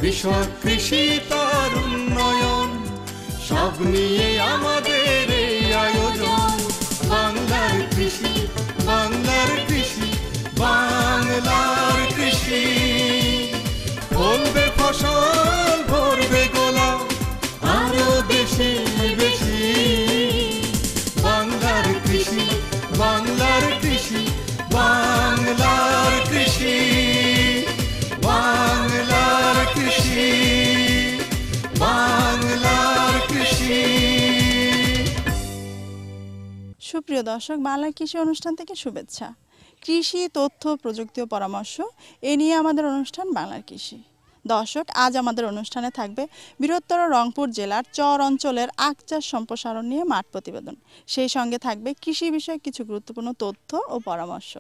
কৃষক কৃষি তার উন্নয়ন সব নিয়ে আমাদের এই আয়োজন। বাংলার কৃষি, বাংলার কৃষি, বাংলার কৃষি। ফলবে ফসল, ভরবে গোলা, আরো বেশি বেশি। বাংলার কৃষি, বাংলার কৃষি, বাংলার কৃষি, বাংলার কৃষি, বাংলার কৃষি। সুপ্রিয় দর্শক, বাংলার কৃষি অনুষ্ঠান থেকে শুভেচ্ছা। কৃষি, তথ্য, প্রযুক্তি ও পরামর্শ এ নিয়ে আমাদের অনুষ্ঠান বাংলার কৃষি। দর্শক, আজ আমাদের অনুষ্ঠানে থাকবে বৃহত্তর রংপুর জেলার চর অঞ্চলের আখ চাষ সম্প্রসারণ নিয়ে মাঠ প্রতিবেদন। সেই সঙ্গে থাকবে কৃষি বিষয়ে কিছু গুরুত্বপূর্ণ তথ্য ও পরামর্শ,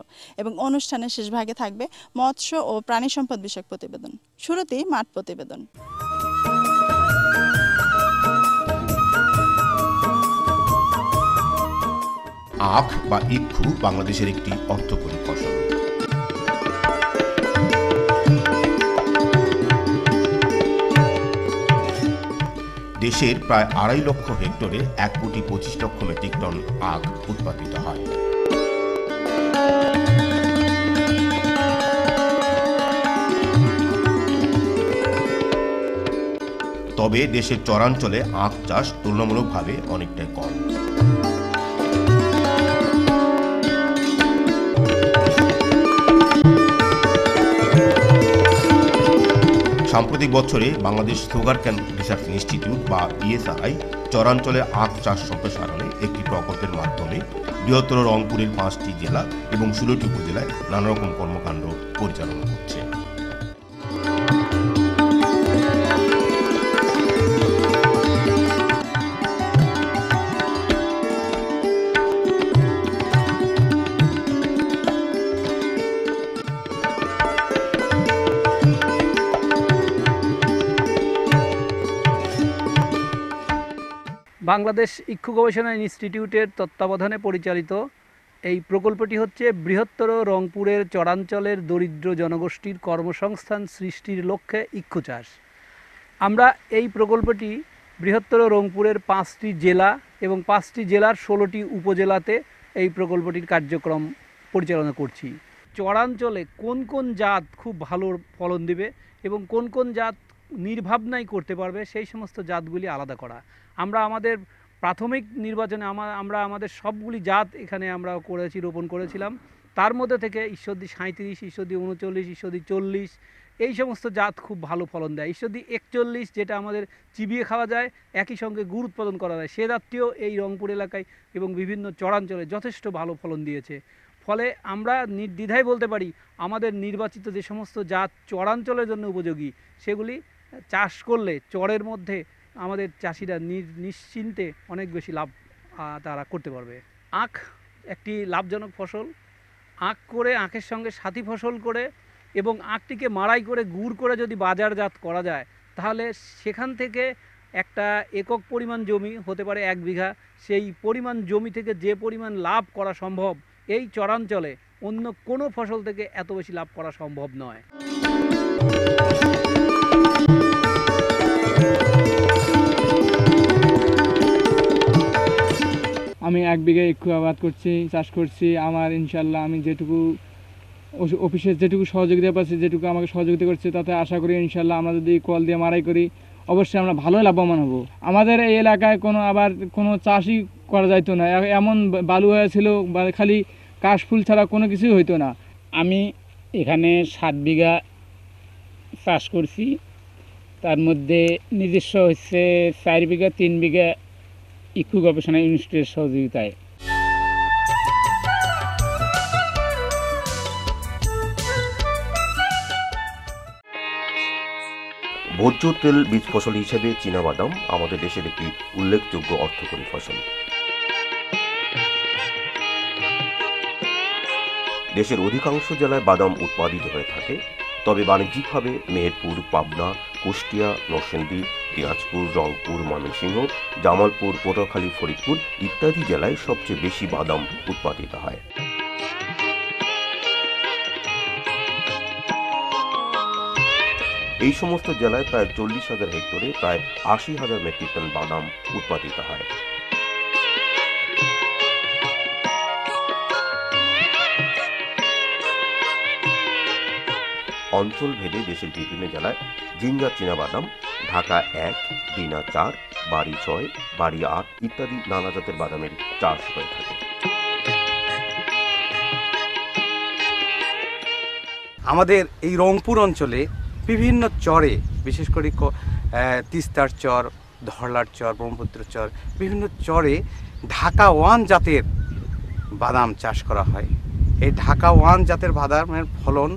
এবং অনুষ্ঠানের শেষ ভাগে থাকবে মৎস্য ও প্রাণী সম্পদ বিষয়ক প্রতিবেদন। শুরুতেই মাঠ প্রতিবেদন। আখ বা ইক্ষু বাংলাদেশের একটি অর্থকরী ফসল। দেশের প্রায় 2.5 লক্ষ হেক্টরে 1,25,00,000 মেট্রিক টন আখ উৎপাদিত হয়। তবে দেশের চরাঞ্চলে আখ চাষ তুলনামূলকভাবে অনেকটাই কম। সাম্প্রতিক বছরে বাংলাদেশ সুগার কেন রিসার্চ ইনস্টিটিউট বা BSRI চরাঞ্চলে আখ চাষ সম্প্রসারণে একটি প্রকল্পের মাধ্যমে বৃহত্তর রংপুরের 5টি জেলা এবং 16টি উপজেলায় নানা রকম কর্মকাণ্ড পরিচালনা করছে। বাংলাদেশ ইক্ষু গবেষণা ইনস্টিটিউটের তত্ত্বাবধানে পরিচালিত এই প্রকল্পটি হচ্ছে বৃহত্তর রংপুরের চরাঞ্চলের দরিদ্র জনগোষ্ঠীর কর্মসংস্থান সৃষ্টির লক্ষ্যে ইক্ষু চাষ। আমরা এই প্রকল্পটি বৃহত্তর রংপুরের 5টি জেলা এবং 5টি জেলার 16টি উপজেলাতে এই প্রকল্পটির কার্যক্রম পরিচালনা করছি। চরাঞ্চলে কোন কোন জাত খুব ভালো ফলন দেবে এবং কোন কোন জাত নির্ভাবনাই করতে পারবে, সেই সমস্ত জাতগুলি আলাদা করা। আমরা আমাদের প্রাথমিক নির্বাচনে আমরা আমাদের সবগুলি জাত এখানে আমরা রোপণ করেছিলাম। তার মধ্যে থেকে ঈশ্বরদী 37, ঈশ্বরদী 39, ঈশ্বরদী 40 এই সমস্ত জাত খুব ভালো ফলন দেয়। ঈশ্বরদী 41 যেটা আমাদের চিবিয়ে খাওয়া যায়, একই সঙ্গে গুড় উৎপাদন করা যায়, সে জাতটিও এই রংপুর এলাকায় এবং বিভিন্ন চরাঞ্চলে যথেষ্ট ভালো ফলন দিয়েছে। ফলে আমরা নির্দ্বিধায় বলতে পারি আমাদের নির্বাচিত যে সমস্ত জাত চরাঞ্চলের জন্য উপযোগী সেগুলি চাষ করলে চরের মধ্যে আমাদের চাষিরা নিশ্চিন্তে অনেক বেশি লাভ তারা করতে পারবে। আখ একটি লাভজনক ফসল। আখ করে, আখের সঙ্গে সাথী ফসল করে এবং আখটিকে মাড়াই করে গুড় করে যদি বাজারজাত করা যায়, তাহলে সেখান থেকে একটা একক পরিমাণ জমি হতে পারে 1 বিঘা, সেই পরিমাণ জমি থেকে যে পরিমাণ লাভ করা সম্ভব এই চরাঞ্চলে অন্য কোনো ফসল থেকে এত বেশি লাভ করা সম্ভব নয়। আমি 1 বিঘা ইক্ষু আবাদ করছি, চাষ করছি। আমার ইনশাল্লাহ আমি যেটুকু অফিসের যেটুকু সহযোগিতা পাচ্ছি, যেটুকু আমাকে সহযোগিতা করছে, তাতে আশা করি ইনশাল্লাহ আমরা যদি কল দিয়ে মারাই করি অবশ্যই আমরা ভালোই লাভবান হব। আমাদের এই এলাকায় কোনো চাষই করা যাইতো না, এমন বালু হয়েছিল, খালি কাশফুল ছাড়া কোনো কিছুই হইতো না। আমি এখানে 7 বিঘা চাষ করছি, তার মধ্যে নিজস্ব হচ্ছে 4 বিঘা, 3 বিঘা ইক্ষু গবেষণা ইনস্টিটিউটের সহযোগিতায়। ভোজ্য তেল বীজ ফসল হিসেবে চীনাবাদাম আমাদের দেশের একটি উল্লেখযোগ্য অর্থকরী ফসল। দেশের অধিকাংশ জেলায় বাদাম উৎপাদিত হয়ে থাকে, তবে বাণিজ্যিকভাবে মেহেরপুর, পাবনা, কুষ্টিয়া, নরসিংদী, দিনাজপুর, রংপুর, ময়মনসিংহ, জামালপুর, পটুয়াখালী, ফরিদপুর ইত্যাদি জেলায় সবচেয়ে বেশি বাদাম উৎপাদিত হয়। এই সমস্ত জেলায় প্রায় 40,000 হেক্টরে প্রায় 80,000 মেট্রিক টন বাদাম উৎপাদিত হয়। অঞ্চল ভেদে দেশের বিভিন্ন জেলায় জিঞ্জার চীনাবাদাম, ঢাকা 1, দিনা 4, বাড়ি 6, বাড়ি 8 ইত্যাদি নানা জাতের বাদামের চাষ হয়ে থাকে। আমাদের এই রংপুর অঞ্চলে বিভিন্ন চরে, বিশেষ করে তিস্তার চর, ধরলার চর, ব্রহ্মপুত্র চর, বিভিন্ন চরে ঢাকা 1 জাতের বাদাম চাষ করা হয়। এই ঢাকা 1 জাতের বাদামের ফলন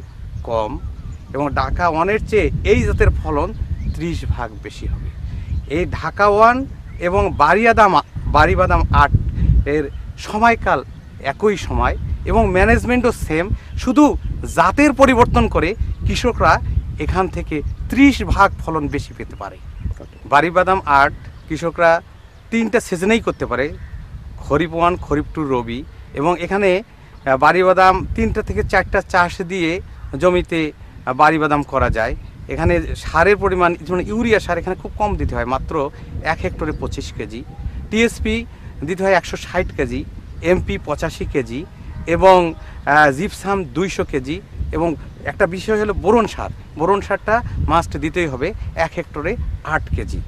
কম এবং ঢাকা 1-এর চেয়ে এই জাতের ফলন 30 ভাগ বেশি হবে। এই ঢাকা 1 এবং বাড়ি বাদাম 8 এর সময়কাল একই সময় এবং ম্যানেজমেন্টও সেম, শুধু জাতের পরিবর্তন করে কৃষকরা এখান থেকে 30 ভাগ ফলন বেশি পেতে পারে। বাড়ি বাদাম 8 কৃষকরা 3টা সিজনেই করতে পারে, খরিফ 1, খরিফ 2, রবি। এবং এখানে বাড়ি বাদাম 3টা থেকে 4টা চাষ দিয়ে জমিতে বাড়ি বাদাম করা যায়। এখানে সারের পরিমাণ, যেমন ইউরিয়া সার এখানে খুব কম দিতে হয়, মাত্র 1 হেক্টরে 25 কেজি, টিএসপি দিতে হয় 160 কেজি, এমপি 85 কেজি এবং জিপসাম 200 কেজি। এবং একটা বিষয় হলো বোরন সারটা মাস্ট দিতেই হবে 1 হেক্টরে 8 কেজি।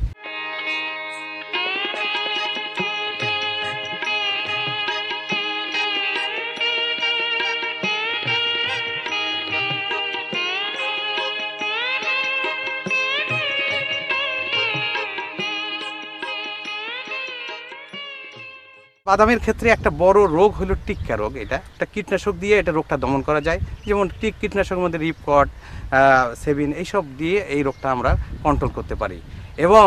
বাদামের ক্ষেত্রে একটা বড় রোগ হলো টিক্কা রোগ। এটা একটা কীটনাশক দিয়ে এটা রোগটা দমন করা যায়, যেমন কীটনাশকের মধ্যে রিপকট, সেবিন এইসব দিয়ে এই রোগটা আমরা কন্ট্রোল করতে পারি। এবং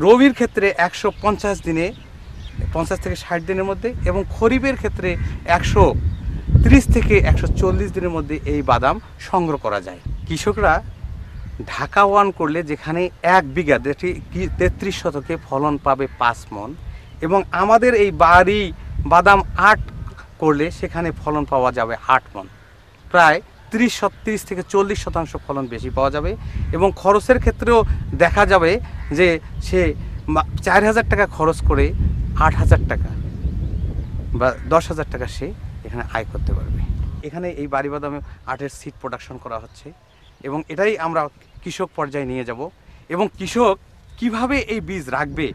রবির ক্ষেত্রে 150 দিনে, 50 থেকে 60 দিনের মধ্যে, এবং খরিফের ক্ষেত্রে 130 থেকে 140 দিনের মধ্যে এই বাদাম সংগ্রহ করা যায়। কৃষকরা ঢাকা 1 করলে যেখানে 1 বিঘা, যেটি 33 শতকে ফলন পাবে 5 মণ, এবং আমাদের এই বাড়ি বাদাম 8 করলে সেখানে ফলন পাওয়া যাবে 8 মণ, প্রায় 30 থেকে 40% ফলন বেশি পাওয়া যাবে। এবং খরচের ক্ষেত্রেও দেখা যাবে যে সে 4,000 টাকা খরচ করে 8,000 টাকা বা 10,000 টাকা সে এখানে আয় করতে পারবে। এখানে এই বাড়ি বাদামে 8-এর সিড প্রোডাকশন করা হচ্ছে এবং এটাই আমরা কৃষক পর্যায়ে নিয়ে যাব। এবং কৃষক কিভাবে এই বীজ রাখবে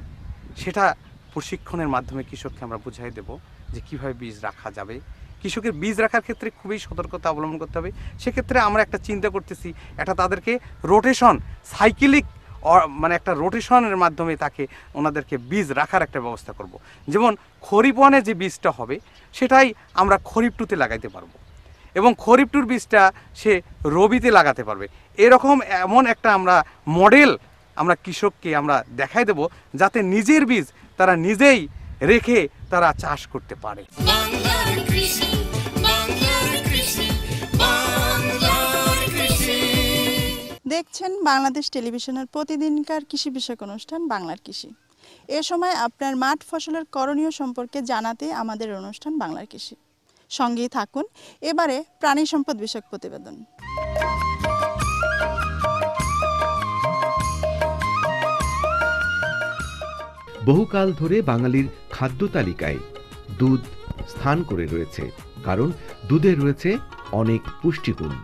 সেটা প্রশিক্ষণের মাধ্যমে কৃষককে আমরা বুঝাই দেব যে কীভাবে বীজ রাখা যাবে। কৃষকের বীজ রাখার ক্ষেত্রে খুবই সতর্কতা অবলম্বন করতে হবে। সেক্ষেত্রে আমরা একটা চিন্তা করতেছি, একটা তাদেরকে রোটেশন, সাইকেলিক মানে একটা রোটেশনের মাধ্যমে ওনাদেরকে বীজ রাখার একটা ব্যবস্থা করব। যেমন খরিফ 1-এ যে বীজটা হবে সেটাই আমরা খরিফ 2-তে লাগাইতে পারবো এবং খরিফ 2-র বীজটা সে রবিতে লাগাতে পারবে। এরকম এমন একটা আমরা মডেল আমরা কৃষককে আমরা দেখাই দেব, যাতে নিজের বীজ তারা নিজেই রেখে তারা চাষ করতে পারে। দেখছেন বাংলাদেশ টেলিভিশনের প্রতিদিনকার কৃষি বিষয়ক অনুষ্ঠান বাংলার কৃষি। এ সময় আপনার মাঠ ফসলের করণীয় সম্পর্কে জানাতে আমাদের অনুষ্ঠান বাংলার কৃষি। সঙ্গেই থাকুন। এবারে প্রাণী সম্পদ বিষয়ক প্রতিবেদন। বহুকাল ধরে বাঙালির খাদ্য তালিকায় দুধ স্থান করে রয়েছে, কারণ দুধে রয়েছে অনেক পুষ্টিগুণ।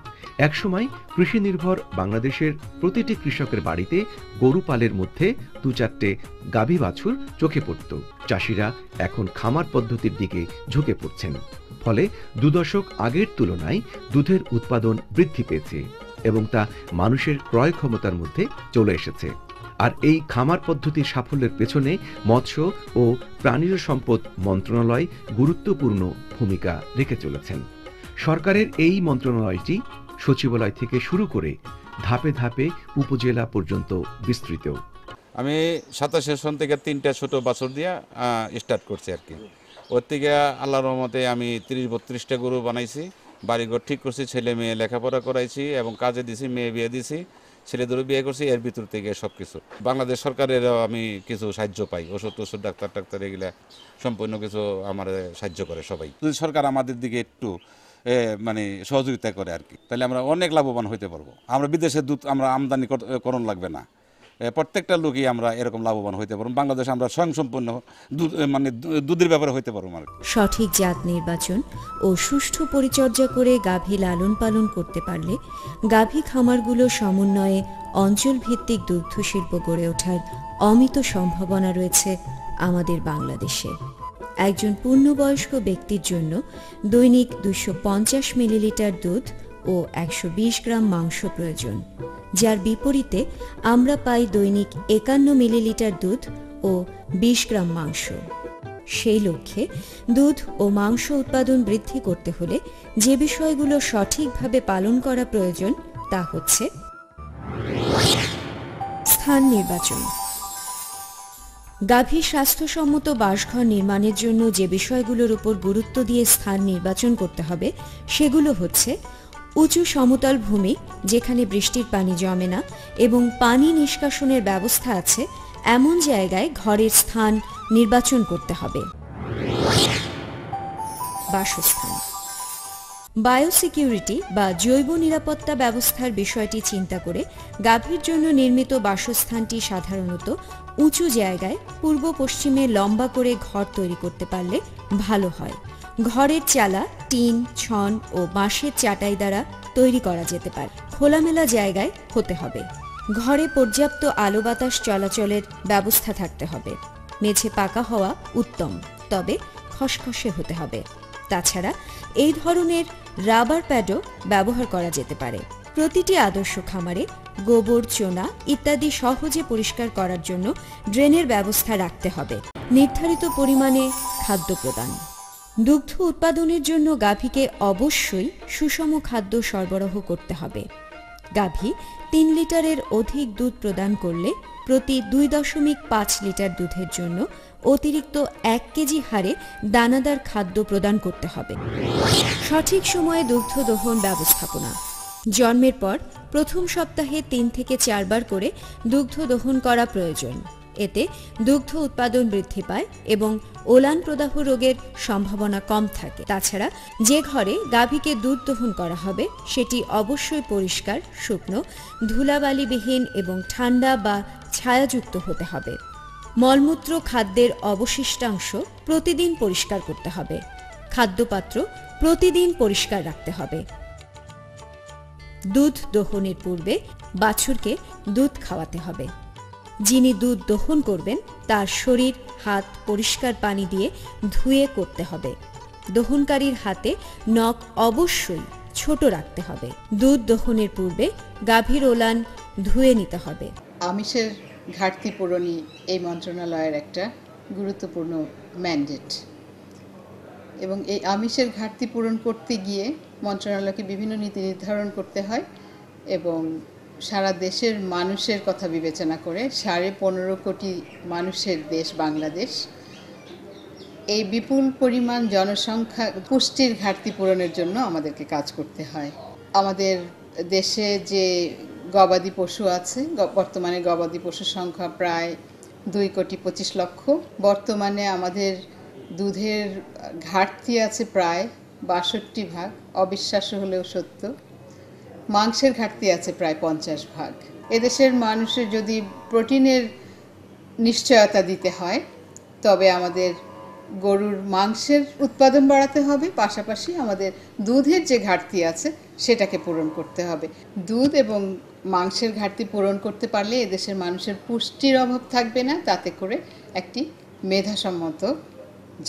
একসময় কৃষি নির্ভর বাংলাদেশের প্রতিটি কৃষকের বাড়িতে গরু পালের মধ্যে 2-4টে গাভী বাছুর চোখে পড়ত। চাষিরা এখন খামার পদ্ধতির দিকে ঝুঁকে পড়ছেন, ফলে 2 দশক আগের তুলনায় দুধের উৎপাদন বৃদ্ধি পেয়েছে এবং তা মানুষের ক্রয় ক্ষমতার মধ্যে চলে এসেছে। আর এই খামার পদ্ধতির সাফল্যের পেছনে মৎস্য ও প্রাণীজ সম্পদ মন্ত্রণালয় গুরুত্বপূর্ণ ভূমিকা রেখে চলেছেন। সরকারের এই মন্ত্রণালয়টি সচিবালয় থেকে শুরু করে ধাপে ধাপে উপজেলা পর্যন্ত বিস্তৃত। আমি 27 সন থেকে 3টা ছোট বাছুর দিয়ে স্টার্ট করছি আর কি। ওর থেকে আল্লাহর রহমতে আমি 30-32টা গরু বানাইছি, বাড়িঘর ঠিক করছি, ছেলে মেয়ে লেখাপড়া করাইছি এবং কাজে দিছি, মেয়ে বিয়ে দিছি, ছেলেদেরও বিয়ে করছি। এর ভিতর থেকে সব কিছু বাংলাদেশ সরকারের আমি কিছু সাহায্য পাই, ওষুধ ডাক্তার এগুলা সম্পূর্ণ কিছু আমার সাহায্য করে সবাই। যদি সরকার আমাদের দিকে একটু মানে সহযোগিতা করে আর কি, তাহলে আমরা অনেক লাভবান হতে পারবো। আমরা বিদেশের দুধ আমরা আমদানি করণ লাগবে না, প্রত্যেকটা লোকই আমরা এরকম লাভবান হতে পারবো। বাংলাদেশে আমরা স্বয়ংসম্পূর্ণ মানে দুধের ব্যাপারে হতে পারবো। সঠিক জাত নির্বাচন ও সুষ্ঠু পরিচর্যা করে গাভী লালন পালন করতে পারলে গাভী খামারগুলো সমন্বয়ে অঞ্চল ভিত্তিক দুগ্ধ শিল্প গড়ে ওঠার অমিত সম্ভাবনা রয়েছে আমাদের বাংলাদেশে। একজন পূর্ণবয়স্ক ব্যক্তির জন্য দৈনিক 250 মিলিলিটার দুধ ও 120 গ্রাম মাংস প্রয়োজন, যার বিপরীতে আমরা পাই দৈনিক 51 মিলিলিটার দুধ ও 20 গ্রাম মাংস। সেই লক্ষ্যে দুধ ও মাংস উৎপাদন বৃদ্ধি করতে হলে যে বিষয়গুলো সঠিকভাবে পালন করা প্রয়োজন তা হচ্ছে: স্থান নির্বাচন। গাভীর স্বাস্থ্যসম্মত বাসঘর নির্মাণের জন্য যে বিষয়গুলোর উপর গুরুত্ব দিয়ে স্থান নির্বাচন করতে হবে সেগুলো হচ্ছে: উঁচু সমতল ভূমি যেখানে বৃষ্টির পানি জমে না এবং পানি নিষ্কাশনের ব্যবস্থা আছে এমন জায়গায় ঘরের স্থান নির্বাচন করতে হবে। বাসস্থান। বায়োসিকিউরিটি বা জৈব নিরাপত্তা ব্যবস্থার বিষয়টি চিন্তা করে গাভীর জন্য নির্মিত বাসস্থানটি সাধারণত উঁচু জায়গায় পূর্ব পশ্চিমে লম্বা করে ঘর তৈরি করতে পারলে ভালো হয়। ঘরের চালা টিন, ছন ও বাঁশের চাটাই দ্বারা তৈরি করা যেতে পারে। খোলামেলা জায়গায় হতে হবে। ঘরে পর্যাপ্ত আলো বাতাস চলাচলের ব্যবস্থা থাকতে হবে। মেঝে পাকা হওয়া উত্তম, তবে খসখসে হতে হবে। তাছাড়া এই ধরনের রাবার প্যাডও ব্যবহার করা যেতে পারে। প্রতিটি আদর্শ খামারে গোবর, চোনা ইত্যাদি সহজে পরিষ্কার করার জন্য ড্রেনের ব্যবস্থা রাখতে হবে। নির্ধারিত পরিমাণে খাদ্য প্রদান। দুগ্ধ উৎপাদনের জন্য গাভীকে অবশ্যই সুষম খাদ্য সরবরাহ করতে হবে। গাভী 3 লিটারের অধিক দুধ প্রদান করলে প্রতি 2.5 লিটার দুধের জন্য অতিরিক্ত 1 কেজি হারে দানাদার খাদ্য প্রদান করতে হবে। সঠিক সময়ে দুগ্ধ দহন ব্যবস্থাপনা। জন্মের পর প্রথম সপ্তাহে 3 থেকে 4 বার করে দুগ্ধ দহন করা প্রয়োজন। এতে দুগ্ধ উৎপাদন বৃদ্ধি পায় এবং ওলান প্রদাহ রোগের সম্ভাবনা কম থাকে। তাছাড়া যে ঘরে গাভীকে দুধ দহন করা হবে সেটি অবশ্যই পরিষ্কার, শুকনো, ধুলাবালিবিহীন এবং ঠান্ডা বা ছায়াযুক্ত হতে হবে। মলমূত্র, খাদ্যের অবশিষ্টাংশ প্রতিদিন পরিষ্কার করতে হবে। খাদ্যপাত্র প্রতিদিন পরিষ্কার রাখতে হবে। দুধ দহনের পূর্বে বাছুরকে দুধ খাওয়াতে হবে। যিনি দুধ দহন করবেন তার শরীর, হাত পরিষ্কার পানি দিয়ে ধুয়ে করতে হবে। দহনকারীর হাতে নখ অবশ্যই ছোট রাখতে হবে। দুধ দহনের পূর্বে গাভীর ওলান ধুয়ে নিতে হবে। আমিষের ঘাটতি পূরণই এই মন্ত্রণালয়ের একটা গুরুত্বপূর্ণ ম্যান্ডেট, এবং এই আমিষের ঘাটতি পূরণ করতে গিয়ে মন্ত্রণালয়কে বিভিন্ন নীতি নির্ধারণ করতে হয় এবং সারা দেশের মানুষের কথা বিবেচনা করে 15.5 কোটি মানুষের দেশ বাংলাদেশ, এই বিপুল পরিমাণ জনসংখ্যা পুষ্টির ঘাটতি পূরণের জন্য আমাদেরকে কাজ করতে হয়। আমাদের দেশে যে গবাদি পশু আছে, বর্তমানে গবাদি পশুর সংখ্যা প্রায় 2.25 লক্ষ। বর্তমানে আমাদের দুধের ঘাটতি আছে প্রায় 62%, অবিশ্বাস্য হলেও সত্য। মাংসের ঘাটতি আছে প্রায় 50%। এদেশের মানুষের যদি প্রোটিনের নিশ্চয়তা দিতে হয় তবে আমাদের গরুর মাংসের উৎপাদন বাড়াতে হবে, পাশাপাশি আমাদের দুধের যে ঘাটতি আছে সেটাকে পূরণ করতে হবে। দুধ এবং মাংসের ঘাটতি পূরণ করতে পারলে এদেশের মানুষের পুষ্টির অভাব থাকবে না, তাতে করে একটি মেধাসম্মত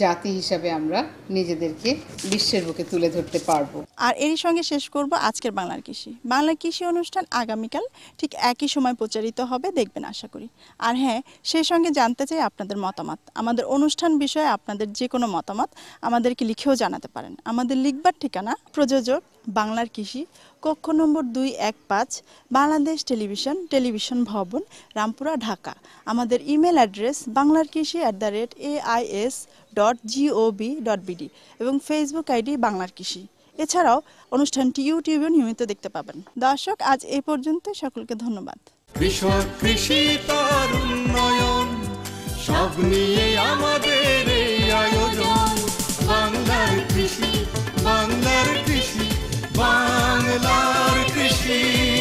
জাতি হিসাবে আমরা নিজেদেরকে বিশ্বের বুকে তুলে ধরতে পারবো। আর এরই সঙ্গে শেষ করব আজকের বাংলার কৃষি। বাংলার কৃষি অনুষ্ঠান আগামীকাল ঠিক একই সময় প্রচারিত হবে, দেখবেন আশা করি। আর হ্যাঁ, সেই সঙ্গে জানতে চাই আপনাদের মতামত। আমাদের অনুষ্ঠান বিষয়ে আপনাদের যে কোনো মতামত আমাদেরকে লিখেও জানাতে পারেন। আমাদের লিখবার ঠিকানা: প্রযোজক বাংলার কৃষি, কক্ষ নম্বর 215, বাংলাদেশ টেলিভিশন ভবন, রামপুরা, ঢাকা। আমাদের ইমেল অ্যাড্রেস banglarkishi@ais.gov.bd এবং ফেসবুক আইডি বাংলার কৃষি। এছাড়াও অনুষ্ঠানটি ইউটিউবে নিয়মিত দেখতে পাবেন। দর্শক, আজ এই পর্যন্ত। সকলকে ধন্যবাদ। কৃষক, কৃষি তার উন্নয়ন, সব নিয়ে আমাদের এই আয়োজন। বাংলার কৃষি, বাংলার কৃষি। বাংলার কৃষি।